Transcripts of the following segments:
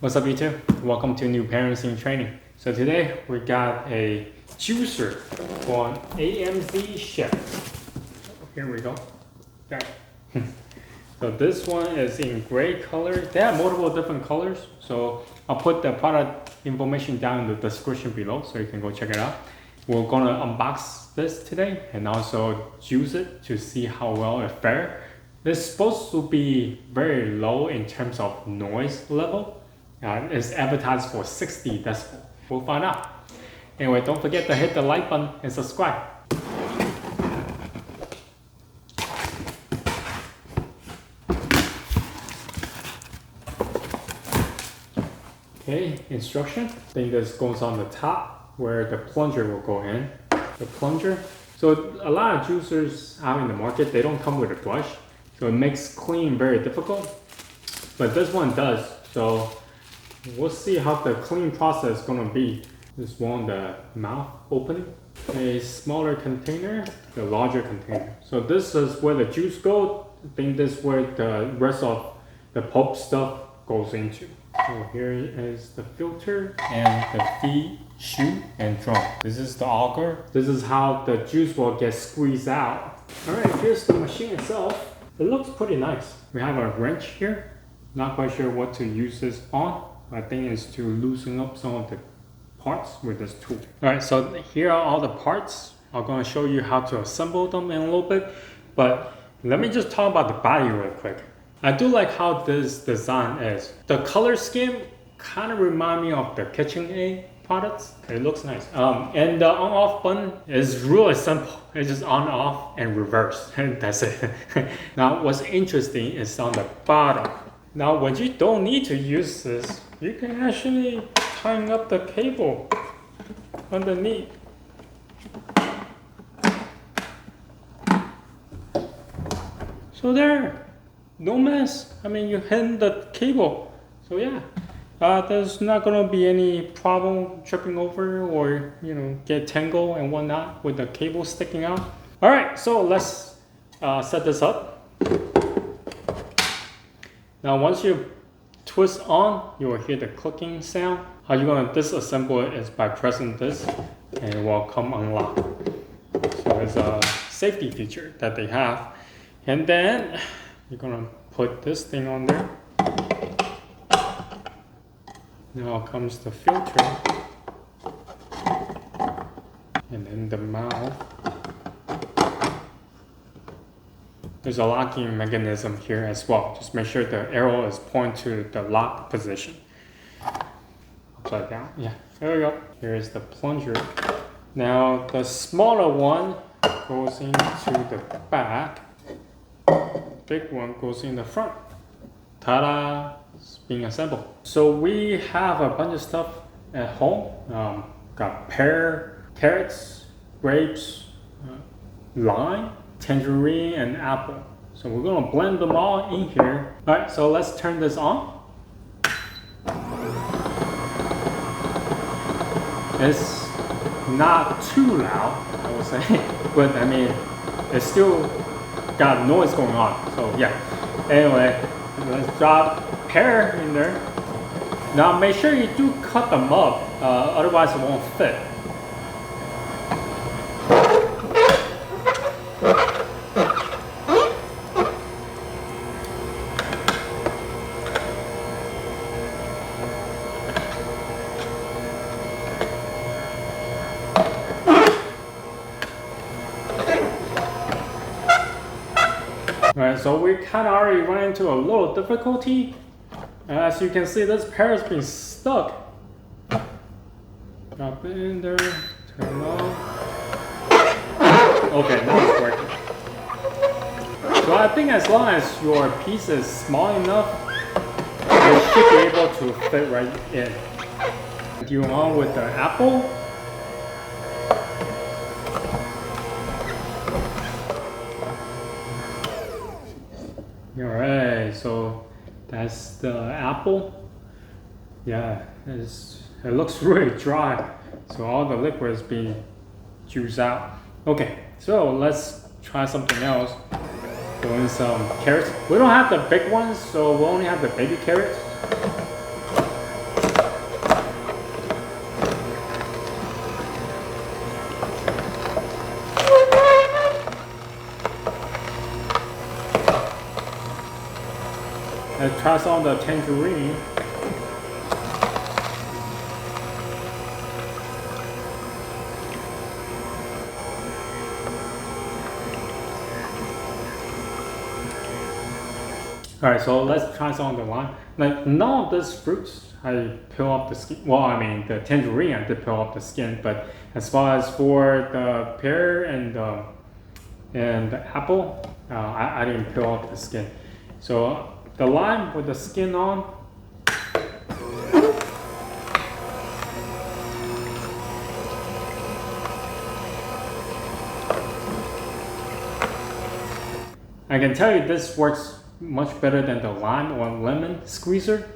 What's up YouTube? Welcome to New Parenting Training. So today we got a juicer from AMZCHEF. Here we go. So this one is in gray color. They have multiple different colors. So I'll put the product information down in the description below so you can go check it out. We're gonna unbox this today and also juice it to see how well it fares. It's supposed to be very low in terms of noise level. It's advertised for 60 decibel. We'll find out. Anyway, don't forget to hit the like button and subscribe. Okay, instruction. I think this goes on the top where the plunger will go in. The plunger. So a lot of juicers out in the market, they don't come with a brush. So it makes cleaning very difficult. But this one does. So we'll see how the clean process is gonna be. This one, the mouth opening. A smaller container, the larger container. So this is where the juice goes. I think this is where the rest of the pulp stuff goes into. So here is the filter and the feed, chute, and drum. This is the auger. This is how the juice will get squeezed out. All right, here's the machine itself. It looks pretty nice. We have a wrench here. Not quite sure what to use this on. I think it's to loosen up some of the parts with this tool. Alright, so here are all the parts. I'm going to show you how to assemble them in a little bit. But let me just talk about the body real quick. I do like how this design is. The color scheme kind of remind me of the KitchenAid products. It looks nice. And the on-off button is really simple. It's just on-off and reverse. And that's it. Now what's interesting is on the bottom. Now when you don't need to use this, you can actually hang up the cable underneath. So there, no mess. I mean, you hang the cable. So yeah, there's not gonna be any problem tripping over or get tangled and whatnot with the cable sticking out. All right, so let's set this up. Now once you twist on, you will hear the clicking sound. How you're going to disassemble it is by pressing this and it will come unlocked. So it's a safety feature that they have. And then you're going to put this thing on there. Now comes the filter. And then the mouth. There's a locking mechanism here as well. Just make sure the arrow is pointing to the lock position. Upside down. Yeah, there we go. Here's the plunger. Now the smaller one goes into the back. Big one goes in the front. Ta-da! It's being assembled. So we have a bunch of stuff at home. Got pear, carrots, grapes, lime, tangerine, and apple. So we're gonna blend them all in here. All right, so let's turn this on. It's not too loud, I would say, but I mean, it's still got noise going on. So yeah. Anyway, let's drop pear in there. Now make sure you do cut them up, otherwise it won't fit. Alright, so we kind of already ran into a little difficulty. As you can see, this pear has been stuck. Drop it in there, turn it on. Okay, now it's working. So I think as long as your piece is small enough, you should be able to fit right in. Do you want with the apple? Alright, so that's the apple. Yeah, it looks really dry. So all the liquid is being juiced out. Okay, so let's try something else. Throw in some carrots. We don't have the big ones, so we only have the baby carrots. Let's try some of the tangerine. Alright, so let's try some of the lime. Like, none of these fruits, I peel off the skin. Well, I mean, the tangerine, I did peel off the skin, but as far as for the pear and the apple, I didn't peel off the skin. So the lime with the skin on. I can tell you this works much better than the lime or lemon squeezer,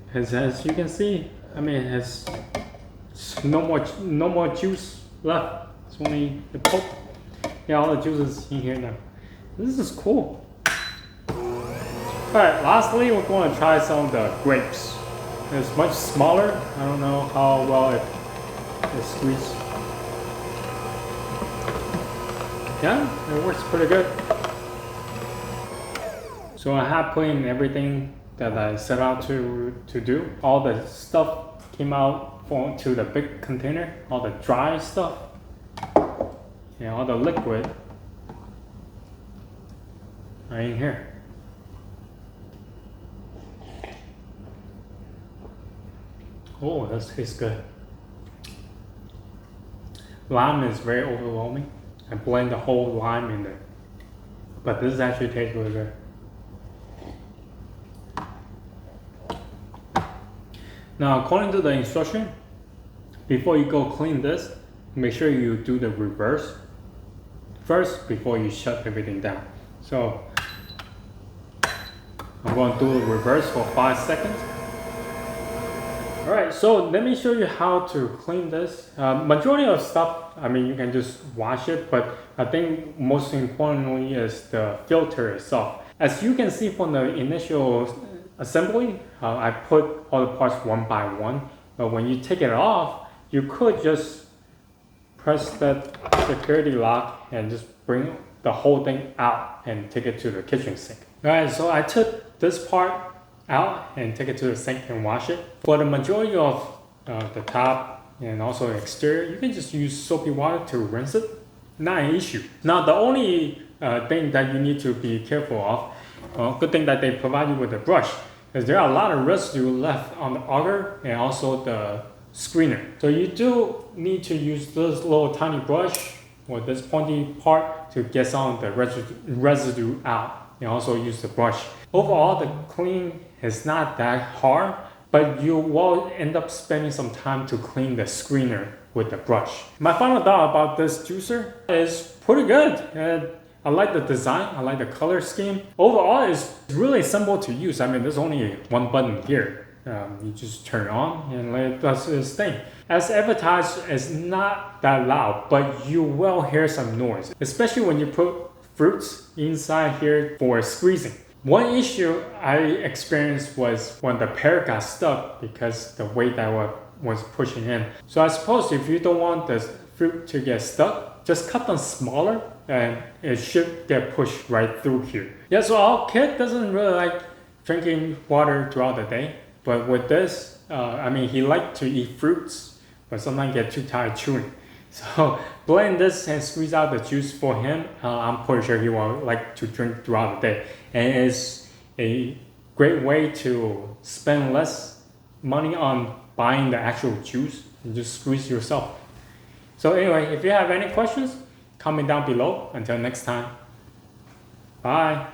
because as you can see, I mean, it has no more juice left. It's only the pulp. Yeah, all the juices in here now. This is cool. Alright, lastly, we're going to try some of the grapes. It's much smaller. I don't know how well it squeezes. Yeah, it works pretty good. So I have put in everything that I set out to do. All the stuff came out to the big container. All the dry stuff. And all the liquid are in here. Oh, that tastes good. Lime is very overwhelming. I blend the whole lime in there. But this actually tastes really good. Now, according to the instruction, before you go clean this, make sure you do the reverse first before you shut everything down. So I'm going to do the reverse for 5 seconds. Alright, so let me show you how to clean this. Majority of stuff, I mean, you can just wash it, but I think most importantly is the filter itself. As you can see from the initial assembly, I put all the parts one by one, but when you take it off, you could just press that security lock and just bring the whole thing out and take it to the kitchen sink. Alright, so I took this part out and take it to the sink and wash it. For the majority of the top and also the exterior, you can just use soapy water to rinse it. Not an issue. Now the only thing that you need to be careful of, good thing that they provide you with a brush, because there are a lot of residue left on the auger and also the screener. So you do need to use this little tiny brush or this pointy part to get some of the residue out, and also use the brush. Overall, the clean is not that hard, but you will end up spending some time to clean the screener with the brush. My final thought about this juicer is pretty good. And I like the design, I like the color scheme. Overall, it's really simple to use. I mean, there's only one button here. You just turn it on and let it does its thing. As advertised, it's not that loud, but you will hear some noise, especially when you put fruits inside here for squeezing. One issue I experienced was when the pear got stuck because the weight that was pushing in. So I suppose if you don't want the fruit to get stuck, just cut them smaller and it should get pushed right through here. Yeah, so our kid doesn't really like drinking water throughout the day, but with this, I mean, he liked to eat fruits, but sometimes get too tired chewing. So blend this and squeeze out the juice for him. I'm pretty sure he will like to drink throughout the day. And it's a great way to spend less money on buying the actual juice and just squeeze yourself. So anyway, if you have any questions, comment down below. Until next time, bye.